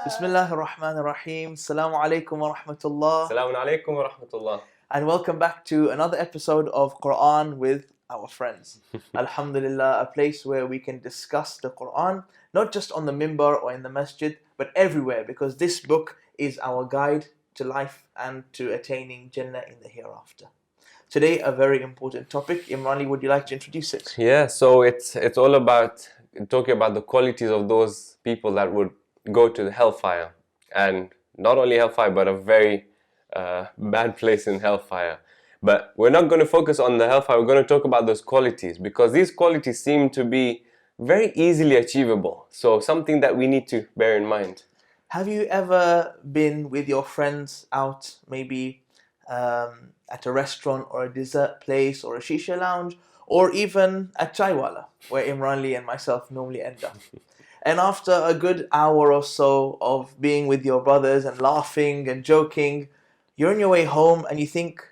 Bismillahir Rahmanir Rahim. Assalamu alaikum wa rahmatullah. Assalamu alaikum wa rahmatullah. And welcome back to another episode of Qur'an with our friends. Alhamdulillah, a place where we can discuss the Qur'an, not just on the mimbar or in the masjid, but everywhere, because this book is our guide to life and to attaining Jannah in the hereafter. Today, a very important topic. Imran, would you like to introduce it? Yeah, so it's all about talking about the qualities of those people that would go to the Hellfire. And not only Hellfire, but a very bad place in Hellfire. But we're not going to focus on the Hellfire, we're going to talk about those qualities, because these qualities seem to be very easily achievable. So something that we need to bear in mind. Have you ever been with your friends out, maybe at a restaurant or a dessert place or a shisha lounge, or even at Chaiwala, where Imran and myself normally end up? And after a good hour or so of being with your brothers and laughing and joking, you're on your way home and you think,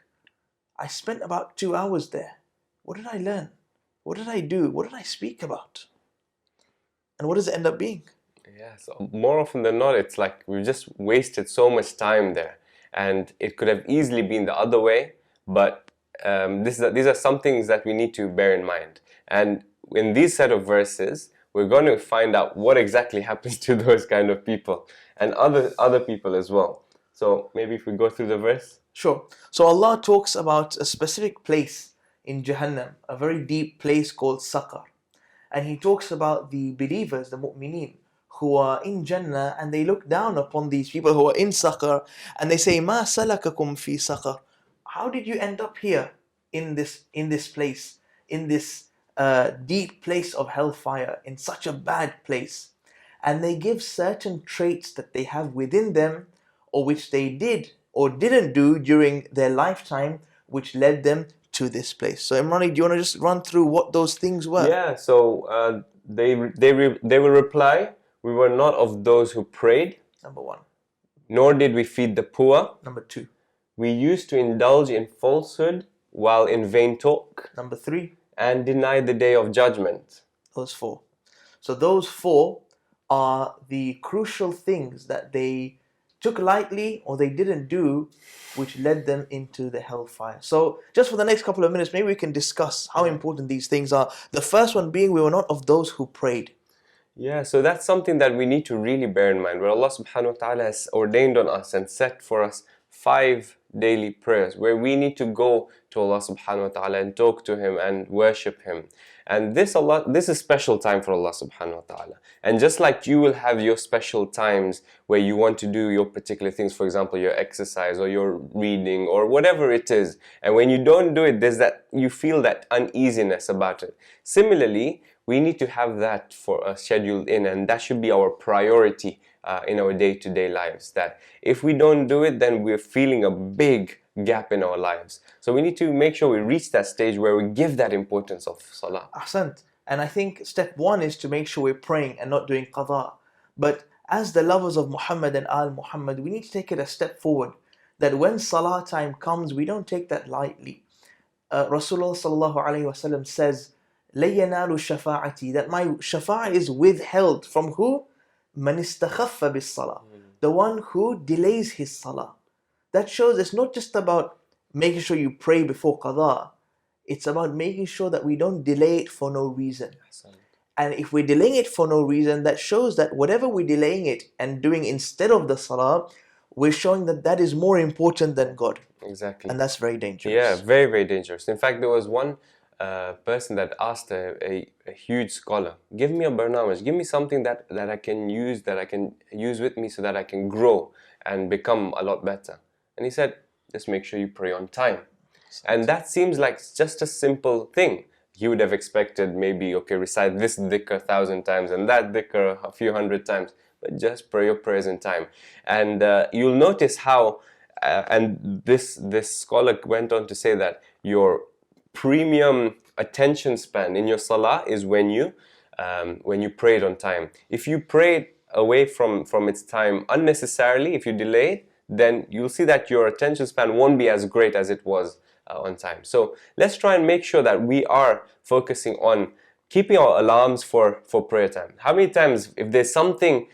I spent about 2 hours there. What did I learn? What did I do? What did I speak about? And what does it end up being? Yeah, so more often than not, it's like we've just wasted so much time there. And it could have easily been the other way, but these are some things that we need to bear in mind. And in these set of verses, we're going to find out what exactly happens to those kind of people and other people as well. So maybe if we go through the verse. Sure. So Allah talks about a specific place in Jahannam, a very deep place called Saqar. And He talks about the believers, the mu'mineen, who are in Jannah, and they look down upon these people who are in Saqar, and they say, "Ma salakakum fi Saqar?" How did you end up here in this place, in this deep place of hellfire, in such a bad place? And they give certain traits that they have within them, or which they did or didn't do during their lifetime, which led them to this place. So Imran, do you want to just run through what those things were? Yeah, so they will reply, "We were not of those who prayed. Number 1. Nor did we feed the poor. Number 2. We used to indulge in falsehood while in vain talk. Number 3. And deny the day of judgment." Those 4. So those 4 are the crucial things that they took lightly or they didn't do, which led them into the hellfire. So just for the next couple of minutes, maybe we can discuss how important these things are. The first one being, we were not of those who prayed. Yeah, so that's something that we need to really bear in mind, where Allah subhanahu wa ta'ala has ordained on us and set for us 5 daily prayers, where we need to go to Allah subhanahu wa ta'ala and talk to Him and worship Him. And this is special time for Allah subhanahu wa ta'ala. And just like you will have your special times where you want to do your particular things, for example, your exercise or your reading or whatever it is, and when you don't do it, you feel that uneasiness about it. Similarly, we need to have that scheduled in, and that should be our priority in our day-to-day lives. That if we don't do it, then we're feeling a big gap in our lives. So we need to make sure we reach that stage where we give that importance of salah. Ahsant. And I think step 1 is to make sure we're praying and not doing qada. But as the lovers of Muhammad and Al Muhammad, we need to take it a step forward. That when salah time comes, we don't take that lightly. Rasulullah sallallahu alaihi wasallam says, لَن يَنَالُوا شَفَاعَتِي, that my shafa'ah is withheld from who? مَنِ اسْتَخَفَّ بِالصَّلَاةِ, the one who delays his salah. That shows it's not just about making sure you pray before qada. It's about making sure that we don't delay it for no reason. And if we're delaying it for no reason, that shows that whatever we're delaying it and doing instead of the salah, we're showing that that is more important than God. Exactly. And that's very dangerous. Yeah, very, very dangerous. In fact, there was one person that asked a huge scholar, "Give me a barnamij, give me something that I can use with me so that I can grow and become a lot better." And he said, "Just make sure you pray on time." And that seems like just a simple thing. You would have expected maybe, okay, recite this dhikr 1,000 times and that dhikr a few hundred times, but just pray your prayers in time. And you'll notice how, and this scholar went on to say that your premium attention span in your salah is when you prayed on time. If you prayed away from its time unnecessarily, if you delay it, then you'll see that your attention span won't be as great as it was on time. So let's try and make sure that we are focusing on keeping our alarms for prayer time. How many times, if there's something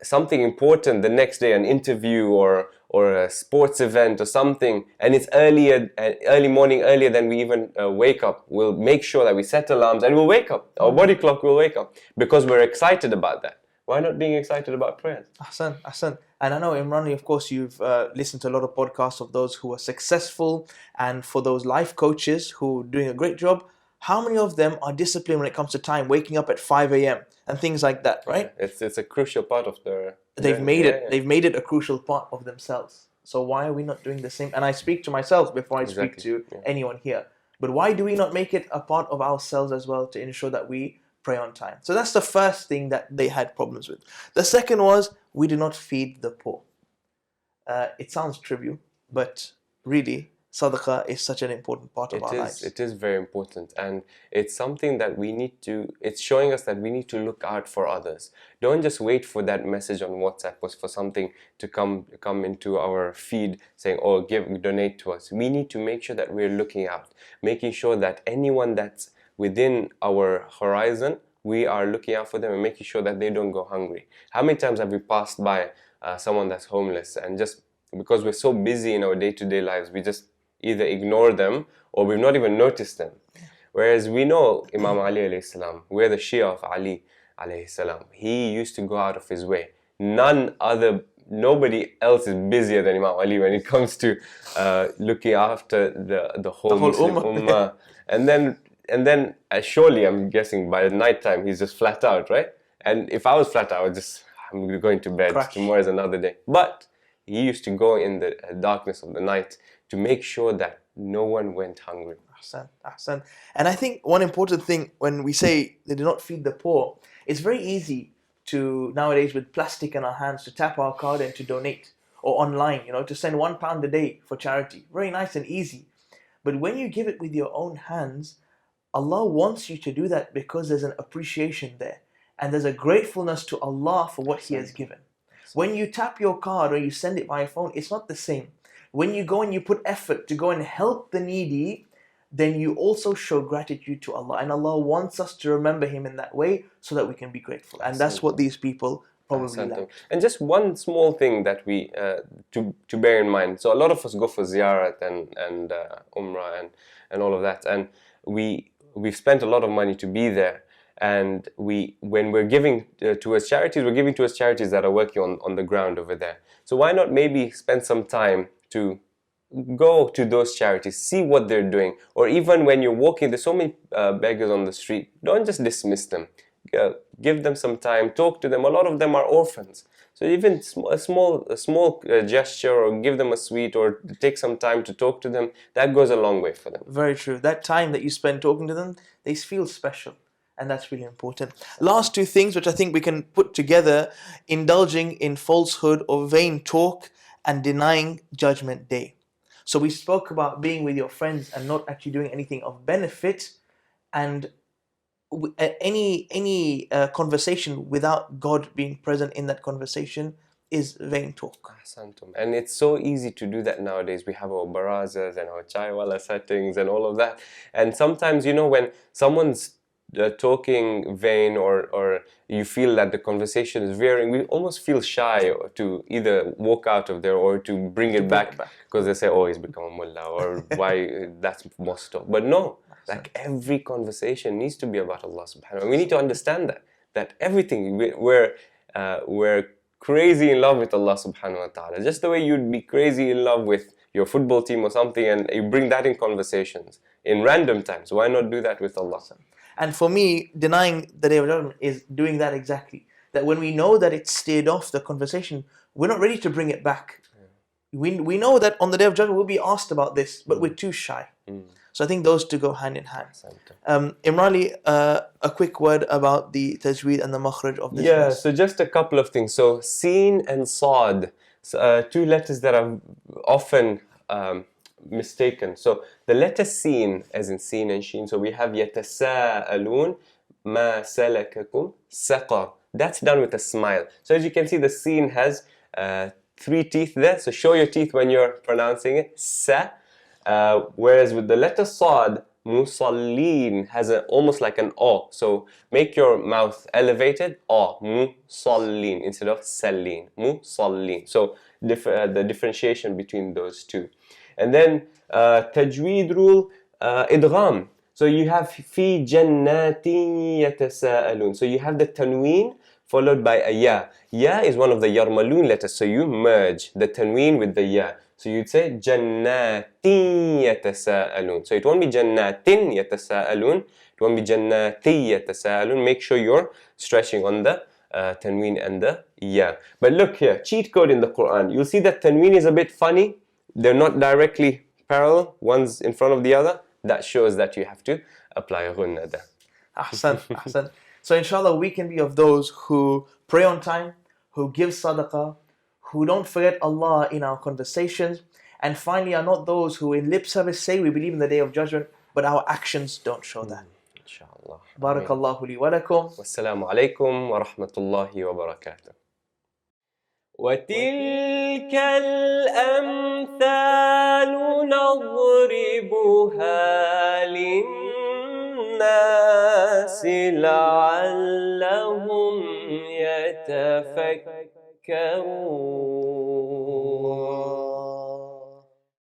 something important the next day, an interview or a sports event or something, and it's early morning, earlier than we even wake up, we'll make sure that we set alarms and we'll wake up. Our body clock will wake up because we're excited about that. Why not being excited about prayers? Ahsan, Ahsan. And I know, Imran, of course, you've listened to a lot of podcasts of those who are successful, and for those life coaches who are doing a great job. How many of them are disciplined when it comes to time, waking up at 5 a.m. and things like that, right? Yeah, it's a crucial part of their... They've made it a crucial part of themselves. So why are we not doing the same? And I speak to myself before I speak to anyone here. But why do we not make it a part of ourselves as well to ensure that we pray on time? So that's the first thing that they had problems with. The second was, we do not feed the poor. It sounds trivial, but really, sadaqah is such an important part of our lives. It is very important, and it's something that we need to, it's showing us that we need to look out for others. Don't just wait for that message on WhatsApp or for something to come into our feed saying, oh, donate to us. We need to make sure that we're looking out, making sure that anyone that's within our horizon, we are looking out for them and making sure that they don't go hungry. How many times have we passed by someone that's homeless, and just because we're so busy in our day-to-day lives, we just either ignore them or we've not even noticed them. Whereas we know Imam Ali alayhi salam, we're the Shia of Ali alayhi salam. He used to go out of his way. Nobody else is busier than Imam Ali when it comes to looking after the whole Muslim ummah. And then surely, I'm guessing by night time he's just flat out, right? And if I was flat out, I'm going to bed. Crash. Tomorrow is another day. But he used to go in the darkness of the night to make sure that no one went hungry. Ahsan, ahsan. And I think one important thing when we say they do not feed the poor, it's very easy to nowadays with plastic in our hands to tap our card and to donate, or online, to send £1 a day for charity. Very nice and easy. But when you give it with your own hands, Allah wants you to do that because there's an appreciation there. And there's a gratefulness to Allah for what He has given. When you tap your card or you send it by phone, it's not the same. When you go and you put effort to go and help the needy, then you also show gratitude to Allah. And Allah wants us to remember Him in that way so that we can be grateful. And that's what these people probably lack. And just one small thing that we, to bear in mind. So a lot of us go for ziyarat and umrah and all of that. And we've spent a lot of money to be there. And when we're giving towards charities, we're giving towards charities that are working on the ground over there. So why not maybe spend some time to go to those charities, see what they're doing, or even when you're walking, there's so many beggars on the street, don't just dismiss them. Give them some time, talk to them. A lot of them are orphans. So even a small gesture, or give them a sweet, or take some time to talk to them, that goes a long way for them. Very true. That time that you spend talking to them, they feel special. And that's really important. Last two things which I think we can put together: indulging in falsehood or vain talk, and denying Judgment Day. So we spoke about being with your friends and not actually doing anything of benefit, and any conversation without God being present in that conversation is vain talk. And it's so easy to do that nowadays. We have our barazas and our chaiwala settings and all of that. And sometimes, when someone's talking vain, or you feel that the conversation is veering, we almost feel shy to either walk out of there or to bring it back, because they say, oh, he's become a mullah, or why that's mosque talk. But no, like every conversation needs to be about Allah subhanahu wa ta'ala. We need to understand that everything, we're crazy in love with Allah subhanahu wa ta'ala. Just the way you'd be crazy in love with your football team or something, and you bring that in conversations in random times. Why not do that with Allah? And for me, denying the Day of Judgment is doing that exactly. That when we know that it's stayed off the conversation, we're not ready to bring it back. We know that on the Day of Judgment we'll be asked about this, but we're too shy. So I think those two go hand in hand. Imran, a quick word about the tajweed and the makhraj of this verse. So just a couple of things. So Seen and Sad, two letters that are often mistaken. So the letter Seen, as in Seen and Sheen, so we have yatasa'alun ma salakakum saqar. That's done with a smile. So as you can see, the Seen has 3 teeth there. So show your teeth when you're pronouncing it. Sa. Whereas with the letter Sad, Musallin has almost like an O. So make your mouth elevated. O. Musallin instead of Salin. Musallin. So the differentiation between those two. And then Tajweed rule, Idgham. So you have fi jannatin yatasaalun. So you have the tanween followed by a ya. Ya is one of the yarmalun letters. So you merge the tanween with the ya. So you'd say jannatin yatasaalun. So it won't be jannatin yatasaalun. It won't be jannati yatasaalun. Make sure you're stretching on the tanween and the ya. But look here, cheat code in the Qur'an. You'll see that tanween is a bit funny. They're not directly parallel, one's in front of the other. That shows that you have to apply ghunna there. Ahsan, ahsan. So inshallah we can be of those who pray on time, who give sadaqah, who don't forget Allah in our conversations, and finally are not those who in lip service say we believe in the Day of Judgment, but our actions don't show that. Inshallah. Barakallahu li wa lakum. Wassalamu alaikum wa rahmatullahi wa barakatuh. وتلك الأمثال نضربها للناس لعلهم يتفكرون.